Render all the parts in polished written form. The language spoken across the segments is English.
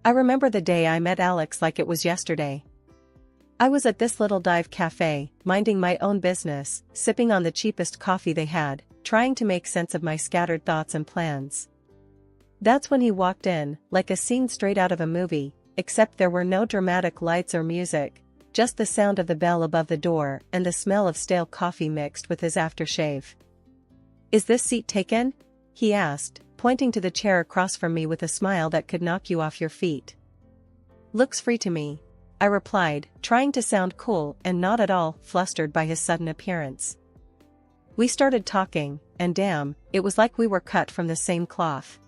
I remember the day I met Alex like it was yesterday. I was at this little dive cafe, minding my own business, sipping on the cheapest coffee they had, trying to make sense of my scattered thoughts and plans. That's when he walked in, like a scene straight out of a movie, except there were no dramatic lights or music, just the sound of the bell above the door and the smell of stale coffee mixed with his aftershave. "Is this seat taken?" he asked, pointing to the chair across from me with a smile that could knock you off your feet. "Looks free to me," I replied, trying to sound cool and not at all flustered by his sudden appearance. We started talking, and damn, it was like we were cut from the same cloth.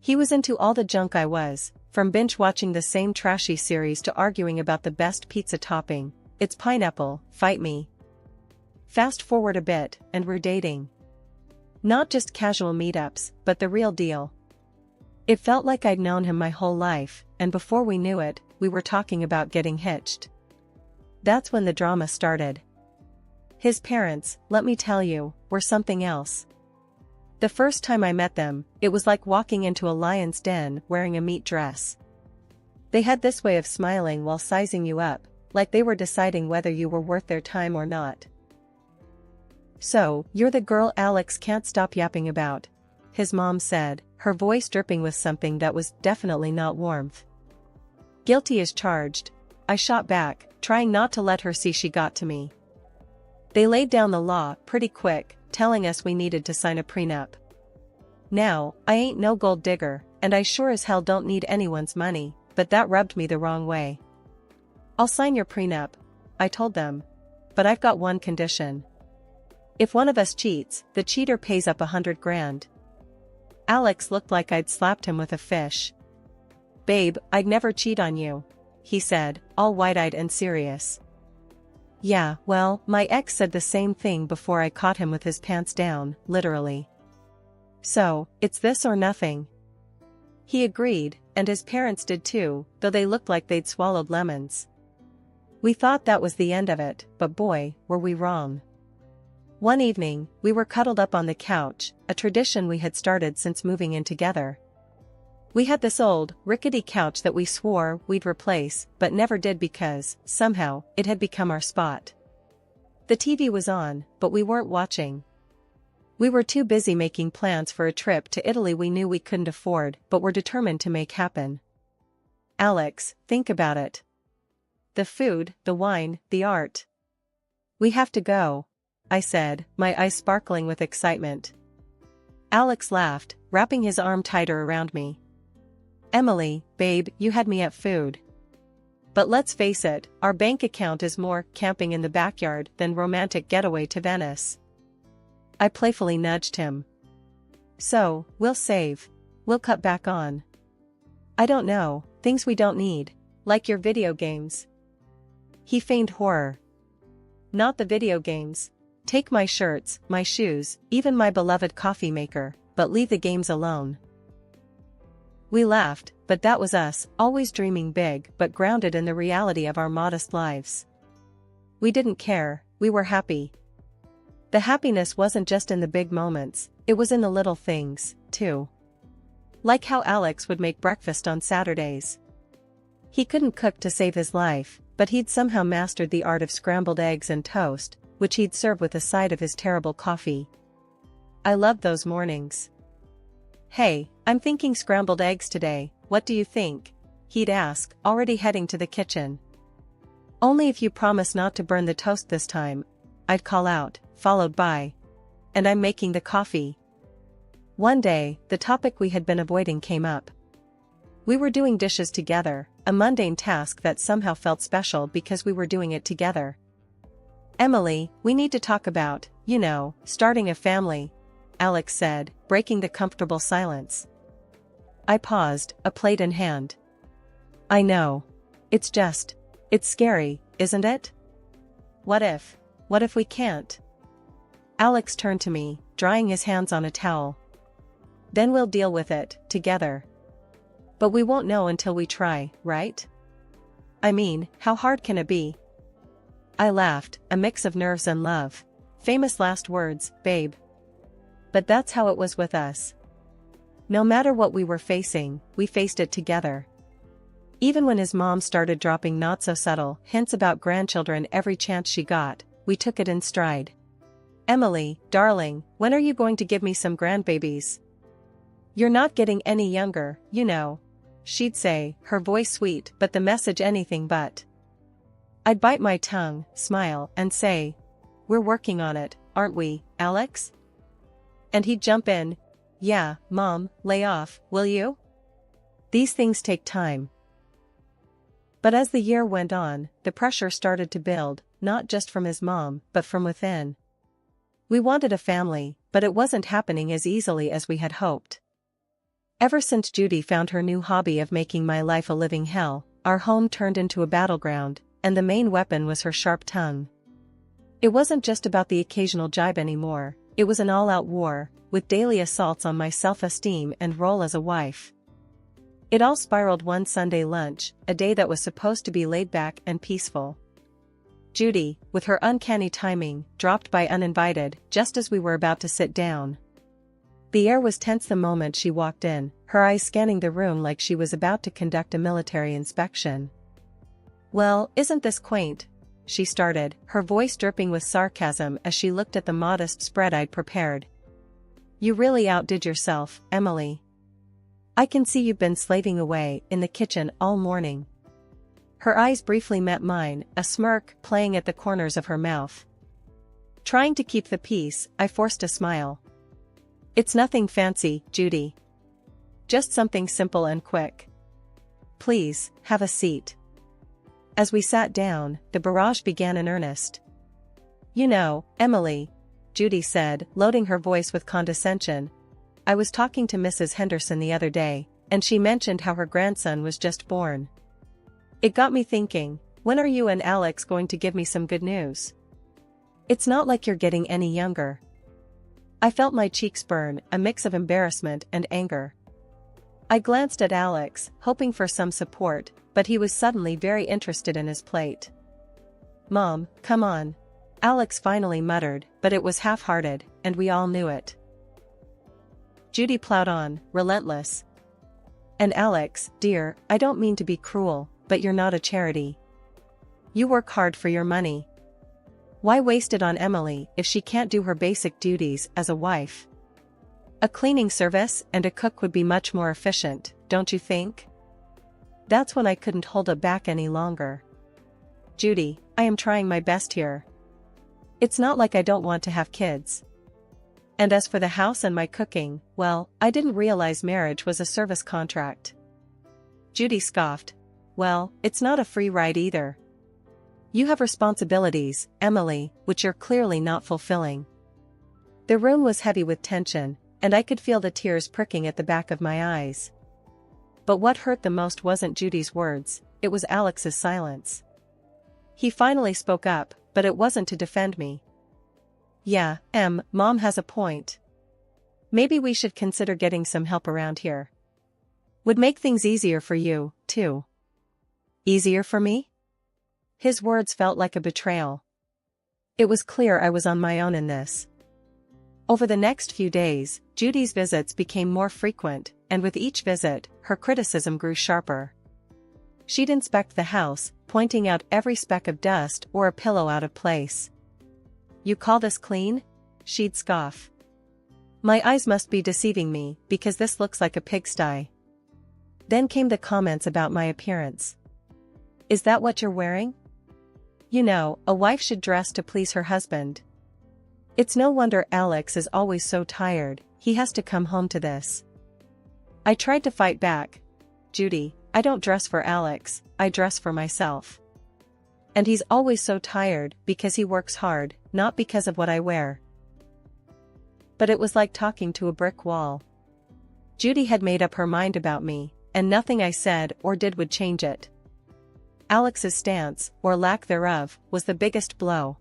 He was into all the junk I was, from binge-watching the same trashy series to arguing about the best pizza topping. It's pineapple, fight me. Fast forward a bit, and we're dating. Not just casual meetups, but the real deal. It felt like I'd known him my whole life, and before we knew it, we were talking about getting hitched. That's when the drama started. His parents, let me tell you, were something else. The first time I met them, it was like walking into a lion's den wearing a meat dress. They had this way of smiling while sizing you up, like they were deciding whether you were worth their time or not. "So, you're the girl Alex can't stop yapping about," his mom said, her voice dripping with something that was definitely not warmth. "Guilty as charged," I shot back, trying not to let her see she got to me. "They laid down the law pretty quick, telling us we needed to sign a prenup. Now, I ain't no gold digger, and I sure as hell don't need anyone's money, but that rubbed me the wrong way. I'll sign your prenup," I told them. "But I've got one condition. If one of us cheats, the cheater pays up $100,000. Alex looked like I'd slapped him with a fish. "Babe, I'd never cheat on you," he said, all wide-eyed and serious. Yeah, well, my ex said the same thing before I caught him with his pants down, literally. "So, it's this or nothing." He agreed, and his parents did too, though they looked like they'd swallowed lemons. We thought that was the end of it, but boy, were we wrong. One evening, we were cuddled up on the couch, a tradition we had started since moving in together. We had this old, rickety couch that we swore we'd replace, but never did because, somehow, it had become our spot. The TV was on, but we weren't watching. We were too busy making plans for a trip to Italy we knew we couldn't afford but were determined to make happen. "Alex, think about it. The food, the wine, the art. We have to go," I said, my eyes sparkling with excitement. Alex laughed, wrapping his arm tighter around me. "Emily, babe, you had me at food. But let's face it, our bank account is more camping in the backyard than romantic getaway to Venice." I playfully nudged him. "So, we'll save. We'll cut back on. I don't know, things we don't need, like your video games." He feigned horror. "Not the video games. Take my shirts, my shoes, even my beloved coffee maker, but leave the games alone." We laughed, but that was us, always dreaming big but grounded in the reality of our modest lives. We didn't care, we were happy. The happiness wasn't just in the big moments, it was in the little things, too. Like how Alex would make breakfast on Saturdays. He couldn't cook to save his life, but he'd somehow mastered the art of scrambled eggs and toast, which he'd serve with a side of his terrible coffee. I loved those mornings. "Hey, I'm thinking scrambled eggs today, what do you think?" he'd ask, already heading to the kitchen. "Only if you promise not to burn the toast this time," I'd call out, followed by, "And I'm making the coffee." One day, the topic we had been avoiding came up. We were doing dishes together, a mundane task that somehow felt special because we were doing it together. "Emily, we need to talk about, starting a family," Alex said, breaking the comfortable silence. I paused, a plate in hand. "I know. It's scary, isn't it? What if we can't?" Alex turned to me, drying his hands on a towel. "Then we'll deal with it, together. But we won't know until we try, right? I mean, how hard can it be?" I laughed, a mix of nerves and love. Famous last words, babe. But that's how it was with us. No matter what we were facing, we faced it together. Even when his mom started dropping not-so-subtle hints about grandchildren every chance she got, we took it in stride. "Emily, darling, when are you going to give me some grandbabies? You're not getting any younger, you know," she'd say, her voice sweet but the message anything but. I'd bite my tongue, smile, and say, "We're working on it, aren't we, Alex?" And he'd jump in, "Yeah, Mom, lay off, will you? These things take time." But as the year went on, the pressure started to build, not just from his mom, but from within. We wanted a family, but it wasn't happening as easily as we had hoped. Ever since Judy found her new hobby of making my life a living hell, our home turned into a battleground, and the main weapon was her sharp tongue. It wasn't just about the occasional jibe anymore, it was an all-out war, with daily assaults on my self-esteem and role as a wife. It all spiraled one Sunday lunch, a day that was supposed to be laid back and peaceful. Judy, with her uncanny timing, dropped by uninvited, just as we were about to sit down. The air was tense the moment she walked in, her eyes scanning the room like she was about to conduct a military inspection. "Well, isn't this quaint?" she started, her voice dripping with sarcasm as she looked at the modest spread I'd prepared. "You really outdid yourself, Emily. I can see you've been slaving away in the kitchen all morning." Her eyes briefly met mine, a smirk playing at the corners of her mouth. Trying to keep the peace, I forced a smile. "It's nothing fancy, Judy. Just something simple and quick. Please, have a seat." As we sat down, the barrage began in earnest. "You know, Emily," Judy said, loading her voice with condescension, "I was talking to Mrs. Henderson the other day, and she mentioned how her grandson was just born. It got me thinking, when are you and Alex going to give me some good news? It's not like you're getting any younger." I felt my cheeks burn, a mix of embarrassment and anger. I glanced at Alex, hoping for some support, but he was suddenly very interested in his plate. "Mom, come on," Alex finally muttered, but it was half-hearted, and we all knew it. Judy plowed on, relentless. "And Alex, dear, I don't mean to be cruel, but you're not a charity. You work hard for your money. Why waste it on Emily if she can't do her basic duties as a wife? A cleaning service and a cook would be much more efficient, don't you think?" That's when I couldn't hold it back any longer. "Judy, I am trying my best here. It's not like I don't want to have kids. And as for the house and my cooking, well, I didn't realize marriage was a service contract." Judy scoffed. "Well, it's not a free ride either. You have responsibilities, Emily, which you're clearly not fulfilling." The room was heavy with tension, and I could feel the tears pricking at the back of my eyes. But what hurt the most wasn't Judy's words, it was Alex's silence. He finally spoke up, but it wasn't to defend me. "Yeah, Mom has a point. Maybe we should consider getting some help around here. Would make things easier for you, too." "Easier for me?" His words felt like a betrayal. It was clear I was on my own in this. Over the next few days, Judy's visits became more frequent, and with each visit, her criticism grew sharper. She'd inspect the house, pointing out every speck of dust or a pillow out of place. "You call this clean?" she'd scoff. My eyes must be deceiving me, because this looks like a pigsty. Then came the comments about my appearance. "Is that what you're wearing? You know, a wife should dress to please her husband. It's no wonder Alex is always so tired, he has to come home to this." I tried to fight back. "Judy, I don't dress for Alex, I dress for myself. And he's always so tired because he works hard, not because of what I wear." But it was like talking to a brick wall. Judy had made up her mind about me, and nothing I said or did would change it. Alex's stance, or lack thereof, was the biggest blow.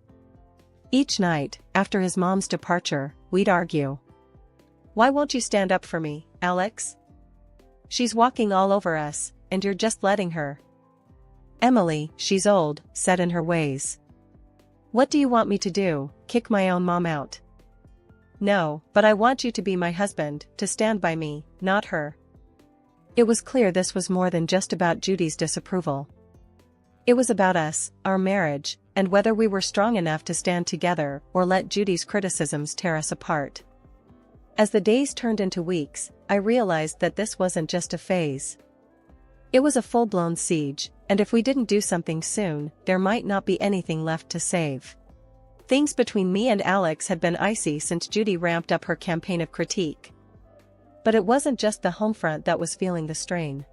Each night, after his mom's departure, we'd argue. "Why won't you stand up for me, Alex? She's walking all over us, and you're just letting her." "Emily, she's old, set in her ways. What do you want me to do, kick my own mom out?" "No, but I want you to be my husband, to stand by me, not her." It was clear this was more than just about Judy's disapproval. It was about us, our marriage, and whether we were strong enough to stand together or let Judy's criticisms tear us apart. As the days turned into weeks, I realized that this wasn't just a phase. It was a full-blown siege, and if we didn't do something soon, there might not be anything left to save. Things between me and Alex had been icy since Judy ramped up her campaign of critique. But it wasn't just the home front that was feeling the strain.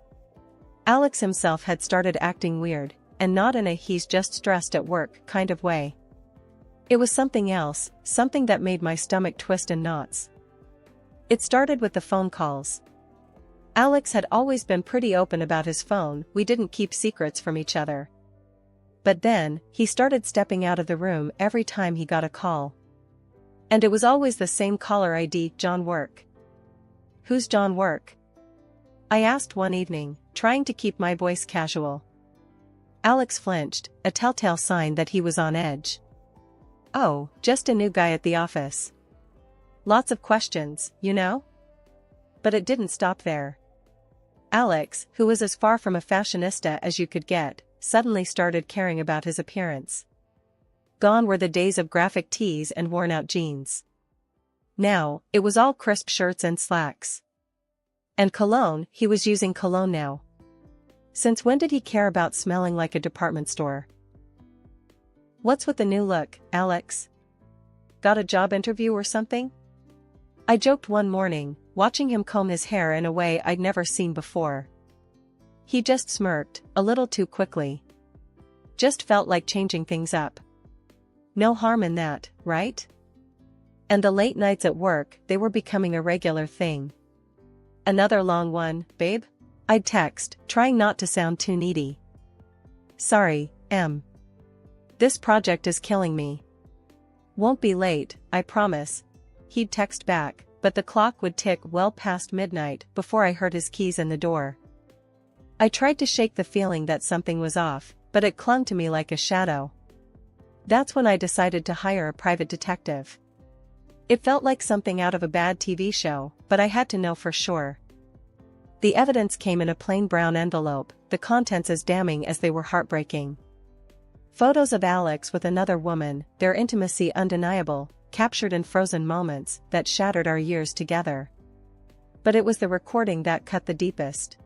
Alex himself had started acting weird, and not in a he's just stressed at work kind of way. It was something else, something that made my stomach twist in knots. It started with the phone calls. Alex had always been pretty open about his phone, we didn't keep secrets from each other. But then, he started stepping out of the room every time he got a call. And it was always the same caller ID, John Work. Who's John Work? I asked one evening, trying to keep my voice casual. Alex flinched, a telltale sign that he was on edge. Oh, just a new guy at the office. Lots of questions, you know? But it didn't stop there. Alex, who was as far from a fashionista as you could get, suddenly started caring about his appearance. Gone were the days of graphic tees and worn-out jeans. Now, it was all crisp shirts and slacks. And cologne, he was using cologne now. Since when did he care about smelling like a department store? What's with the new look, Alex? Got a job interview or something? I joked one morning, watching him comb his hair in a way I'd never seen before. He just smirked, a little too quickly. Just felt like changing things up. No harm in that, right? And the late nights at work, they were becoming a regular thing. Another long one, babe? I'd text, trying not to sound too needy. Sorry, Em. This project is killing me. Won't be late, I promise. He'd text back, but the clock would tick well past midnight before I heard his keys in the door. I tried to shake the feeling that something was off, but it clung to me like a shadow. That's when I decided to hire a private detective. It felt like something out of a bad TV show, but I had to know for sure. The evidence came in a plain brown envelope, the contents as damning as they were heartbreaking. Photos of Alex with another woman, their intimacy undeniable, captured in frozen moments that shattered our years together. But it was the recording that cut the deepest.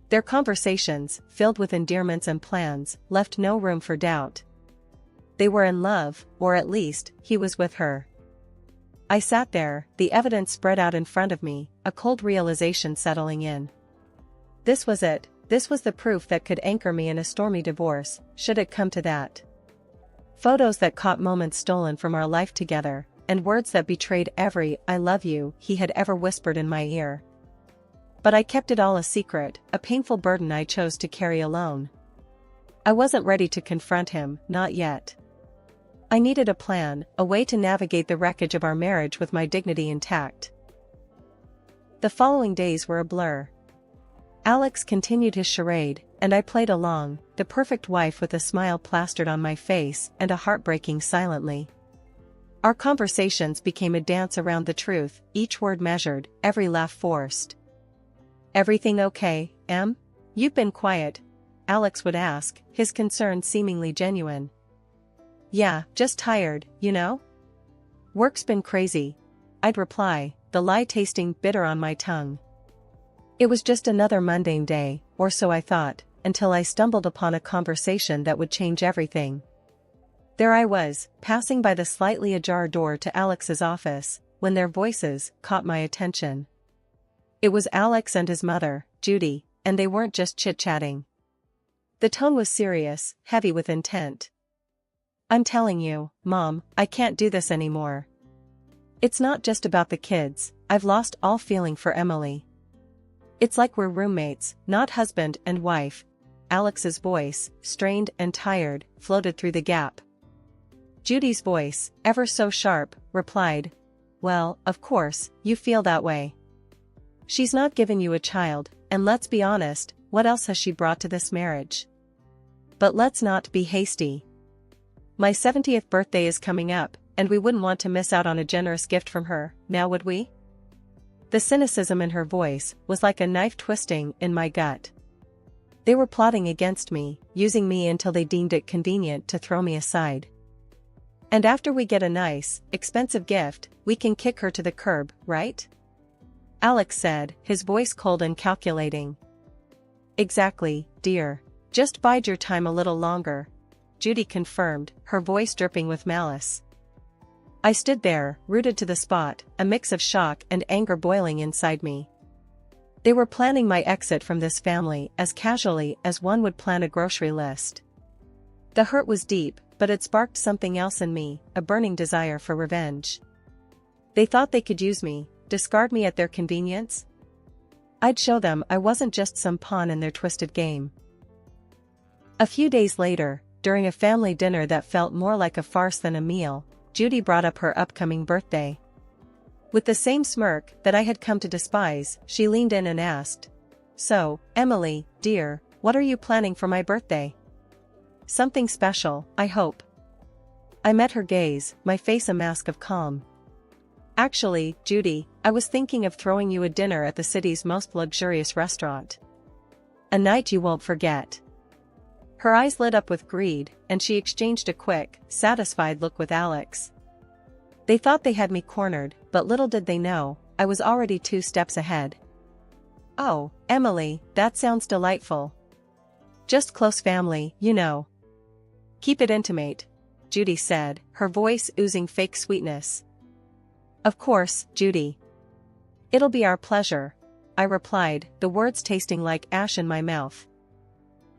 Their conversations, filled with endearments and plans, left no room for doubt. They were in love, or at least, he was with her. I sat there, the evidence spread out in front of me, a cold realization settling in. This was it, this was the proof that could anchor me in a stormy divorce, should it come to that. Photos that caught moments stolen from our life together, and words that betrayed every "I love you" he had ever whispered in my ear. But I kept it all a secret, a painful burden I chose to carry alone. I wasn't ready to confront him, not yet. I needed a plan, a way to navigate the wreckage of our marriage with my dignity intact. The following days were a blur. Alex continued his charade, and I played along, the perfect wife with a smile plastered on my face and a heart breaking silently. Our conversations became a dance around the truth, each word measured, every laugh forced. Everything okay, Em? You've been quiet, Alex would ask, his concern seemingly genuine. Yeah, just tired, you know? Work's been crazy, I'd reply, the lie tasting bitter on my tongue. It was just another mundane day, or so I thought, until I stumbled upon a conversation that would change everything. There I was, passing by the slightly ajar door to Alex's office, when their voices caught my attention. It was Alex and his mother, Judy, and they weren't just chit-chatting. The tone was serious, heavy with intent. I'm telling you, Mom, I can't do this anymore. It's not just about the kids, I've lost all feeling for Emily. It's like we're roommates, not husband and wife. Alex's voice, strained and tired, floated through the gap. Judy's voice, ever so sharp, replied, Well, of course, you feel that way. She's not given you a child, and let's be honest, what else has she brought to this marriage? But let's not be hasty. My 70th birthday is coming up, and we wouldn't want to miss out on a generous gift from her, now would we? The cynicism in her voice was like a knife twisting in my gut. They were plotting against me, using me until they deemed it convenient to throw me aside. And after we get a nice, expensive gift, we can kick her to the curb, right? Alex said, his voice cold and calculating. Exactly, dear. Just bide your time a little longer, Judy confirmed, her voice dripping with malice. I stood there, rooted to the spot, a mix of shock and anger boiling inside me. They were planning my exit from this family as casually as one would plan a grocery list. The hurt was deep, but it sparked something else in me, a burning desire for revenge. They thought they could use me, discard me at their convenience? I'd show them I wasn't just some pawn in their twisted game. A few days later, during a family dinner that felt more like a farce than a meal, Judy brought up her upcoming birthday. With the same smirk that I had come to despise, she leaned in and asked, "So, Emily, dear, what are you planning for my birthday? Something special, I hope." I met her gaze, my face a mask of calm. "Actually, Judy, I was thinking of throwing you a dinner at the city's most luxurious restaurant. A night you won't forget." Her eyes lit up with greed, and she exchanged a quick, satisfied look with Alex. They thought they had me cornered, but little did they know, I was already 2 steps ahead. "Oh, Emily, that sounds delightful. Just close family, you know." "Keep it intimate," Judy said, her voice oozing fake sweetness. "Of course, Judy. It'll be our pleasure," I replied, the words tasting like ash in my mouth.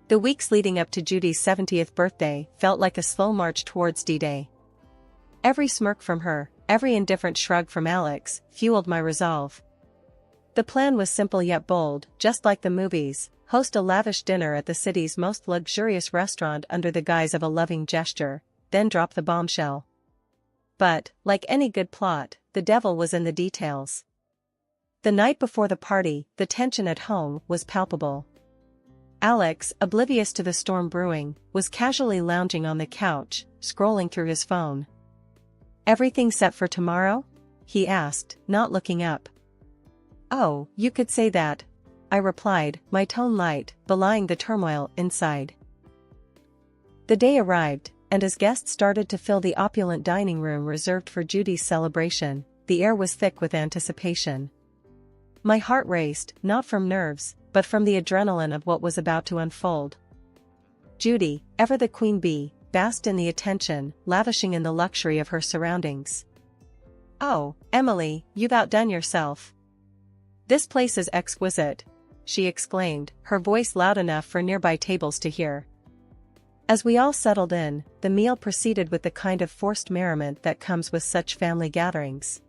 The weeks leading up to Judy's 70th birthday felt like a slow march towards D-Day. Every smirk from her, every indifferent shrug from Alex, fueled my resolve. The plan was simple yet bold, just like the movies: host a lavish dinner at the city's most luxurious restaurant under the guise of a loving gesture, then drop the bombshell. But, like any good plot, the devil was in the details. The night before the party, the tension at home was palpable. Alex, oblivious to the storm brewing, was casually lounging on the couch, scrolling through his phone. "Everything set for tomorrow?" he asked, not looking up. "Oh, you could say that," I replied, my tone light, belying the turmoil inside. The day arrived, and as guests started to fill the opulent dining room reserved for Judy's celebration, the air was thick with anticipation. My heart raced, not from nerves, but from the adrenaline of what was about to unfold. Judy, ever the queen bee, basked in the attention, lavishing in the luxury of her surroundings. "Oh, Emily, you've outdone yourself. This place is exquisite," she exclaimed, her voice loud enough for nearby tables to hear. As we all settled in, the meal proceeded with the kind of forced merriment that comes with such family gatherings.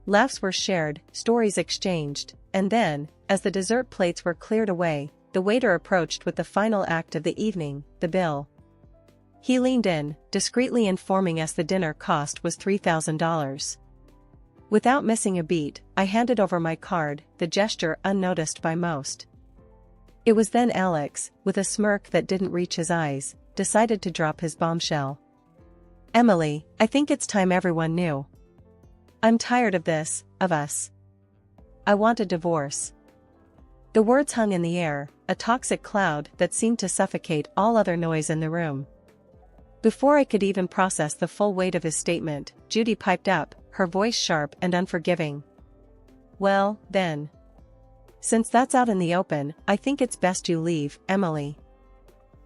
Laughs were shared, stories exchanged, and then, as the dessert plates were cleared away, the waiter approached with the final act of the evening, the bill. He leaned in, discreetly informing us the dinner cost was $3,000. Without missing a beat, I handed over my card, the gesture unnoticed by most. It was then Alex, with a smirk that didn't reach his eyes, decided to drop his bombshell. "Emily, I think it's time everyone knew. I'm tired of this, of us. I want a divorce." The words hung in the air, a toxic cloud that seemed to suffocate all other noise in the room. Before I could even process the full weight of his statement, Judy piped up, her voice sharp and unforgiving. "Well, then. Since that's out in the open, I think it's best you leave, Emily.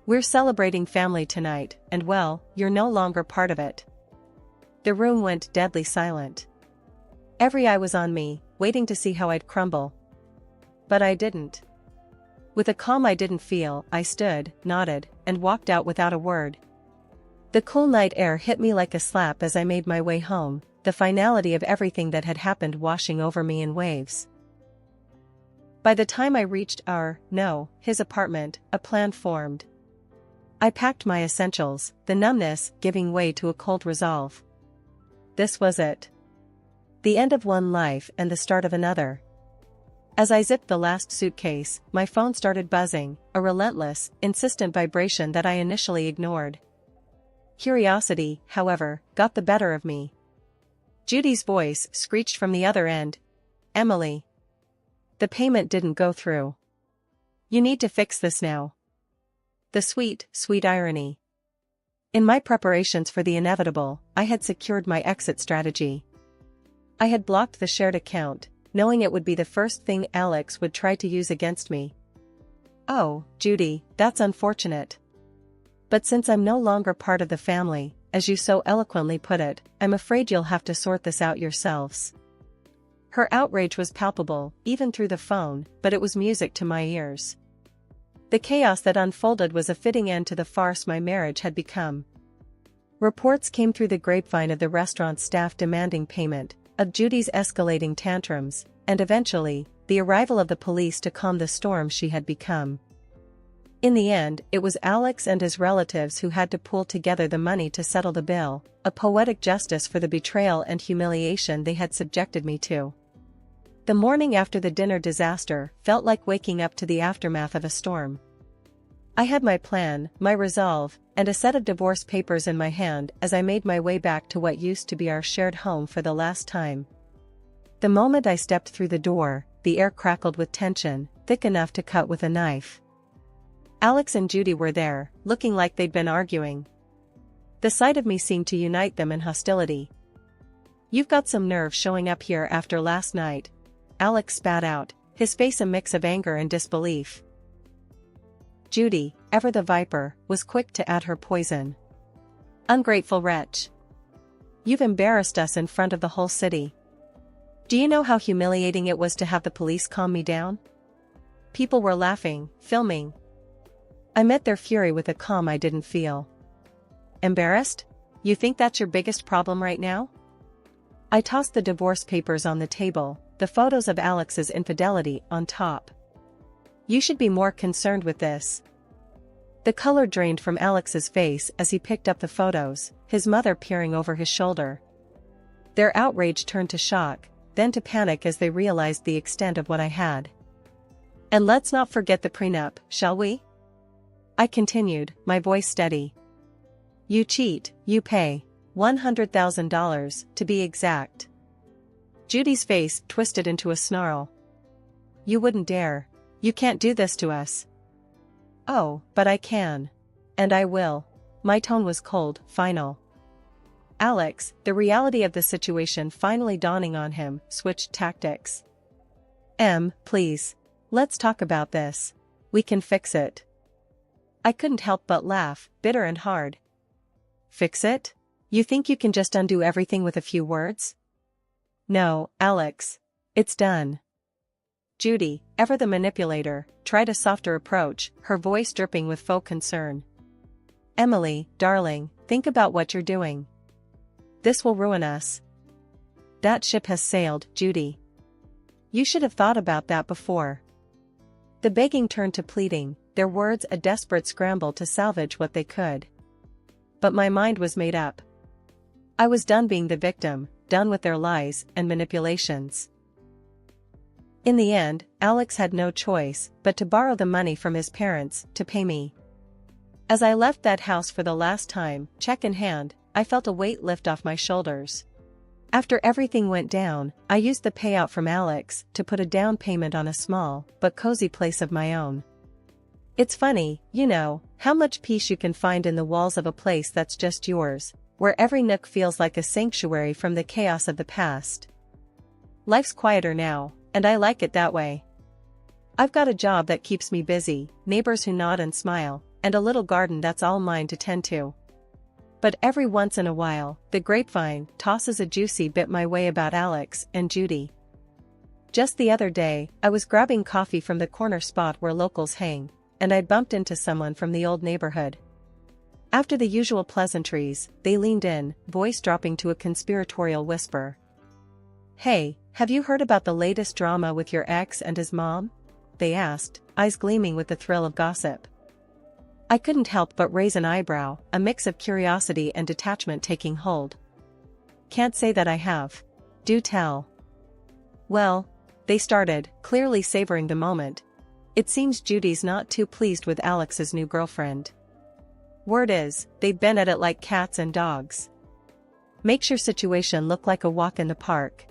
We're celebrating family tonight, and well, you're no longer part of it." The room went deadly silent. Every eye was on me, waiting to see how I'd crumble. But I didn't. With a calm I didn't feel, I stood, nodded, and walked out without a word. The cool night air hit me like a slap as I made my way home, the finality of everything that had happened washing over me in waves. By the time I reached his apartment, a plan formed. I packed my essentials, the numbness giving way to a cold resolve. This was it. The end of one life and the start of another. As I zipped the last suitcase, my phone started buzzing, a relentless, insistent vibration that I initially ignored. Curiosity, however, got the better of me. Judy's voice screeched from the other end. Emily. The payment didn't go through. You need to fix this now. The sweet, sweet irony. In my preparations for the inevitable, I had secured my exit strategy. I had blocked the shared account, knowing it would be the first thing Alex would try to use against me. Oh, Judy, that's unfortunate. But since I'm no longer part of the family, as you so eloquently put it, I'm afraid you'll have to sort this out yourselves. Her outrage was palpable, even through the phone, but it was music to my ears. The chaos that unfolded was a fitting end to the farce my marriage had become. Reports came through the grapevine of the restaurant staff demanding payment, of Judy's escalating tantrums, and eventually, the arrival of the police to calm the storm she had become. In the end, it was Alex and his relatives who had to pool together the money to settle the bill, a poetic justice for the betrayal and humiliation they had subjected me to. The morning after the dinner disaster felt like waking up to the aftermath of a storm. I had my plan, my resolve, and a set of divorce papers in my hand as I made my way back to what used to be our shared home for the last time. The moment I stepped through the door, the air crackled with tension, thick enough to cut with a knife. Alex and Judy were there, looking like they'd been arguing. The sight of me seemed to unite them in hostility. "You've got some nerve showing up here after last night," Alex spat out, his face a mix of anger and disbelief. Judy, ever the viper, was quick to add her poison. "Ungrateful wretch. You've embarrassed us in front of the whole city. Do you know how humiliating it was to have the police calm me down? People were laughing, filming. I met their fury with a calm I didn't feel." "Embarrassed? You think that's your biggest problem right now?" I tossed the divorce papers on the table, the photos of Alex's infidelity on top. "You should be more concerned with this." The color drained from Alex's face as he picked up the photos, his mother peering over his shoulder. Their outrage turned to shock, then to panic as they realized the extent of what I had. "And let's not forget the prenup, shall we?" I continued, my voice steady. "You cheat, you pay. $100,000, to be exact." Judy's face twisted into a snarl. "You wouldn't dare. You can't do this to us." "Oh, but I can. And I will." My tone was cold, final. Alex, the reality of the situation finally dawning on him, switched tactics. Please. Let's talk about this. We can fix it." I couldn't help but laugh, bitter and hard. "Fix it? You think you can just undo everything with a few words?" "No, Alex. It's done." Judy, ever the manipulator, tried a softer approach, her voice dripping with faux concern. "Emily, darling, think about what you're doing. This will ruin us." "That ship has sailed, Judy. You should have thought about that before." The begging turned to pleading, their words a desperate scramble to salvage what they could. But my mind was made up. I was done being the victim, done with their lies and manipulations. In the end, Alex had no choice but to borrow the money from his parents to pay me. As I left that house for the last time, check in hand, I felt a weight lift off my shoulders. After everything went down, I used the payout from Alex to put a down payment on a small but cozy place of my own. It's funny, you know, how much peace you can find in the walls of a place that's just yours, where every nook feels like a sanctuary from the chaos of the past. Life's quieter now, and I like it that way. I've got a job that keeps me busy, neighbors who nod and smile, and a little garden that's all mine to tend to. But every once in a while, the grapevine tosses a juicy bit my way about Alex and Judy. Just the other day, I was grabbing coffee from the corner spot where locals hang, and I bumped into someone from the old neighborhood. After the usual pleasantries, they leaned in, voice dropping to a conspiratorial whisper. "Hey, have you heard about the latest drama with your ex and his mom?" they asked, eyes gleaming with the thrill of gossip. I couldn't help but raise an eyebrow, a mix of curiosity and detachment taking hold. "Can't say that I have." "Do tell." "Well," they started, clearly savoring the moment. "It seems Judy's not too pleased with Alex's new girlfriend. Word is, they've been at it like cats and dogs. Makes your situation look like a walk in the park.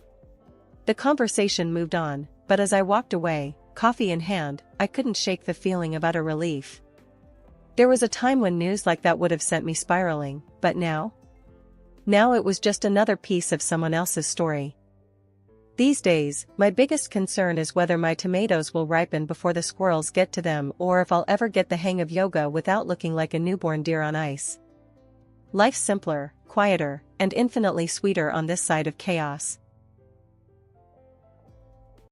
The conversation moved on, but as I walked away, coffee in hand, I couldn't shake the feeling of utter relief. There was a time when news like that would have sent me spiraling, but now? Now it was just another piece of someone else's story. These days, my biggest concern is whether my tomatoes will ripen before the squirrels get to them or if I'll ever get the hang of yoga without looking like a newborn deer on ice. Life's simpler, quieter, and infinitely sweeter on this side of chaos.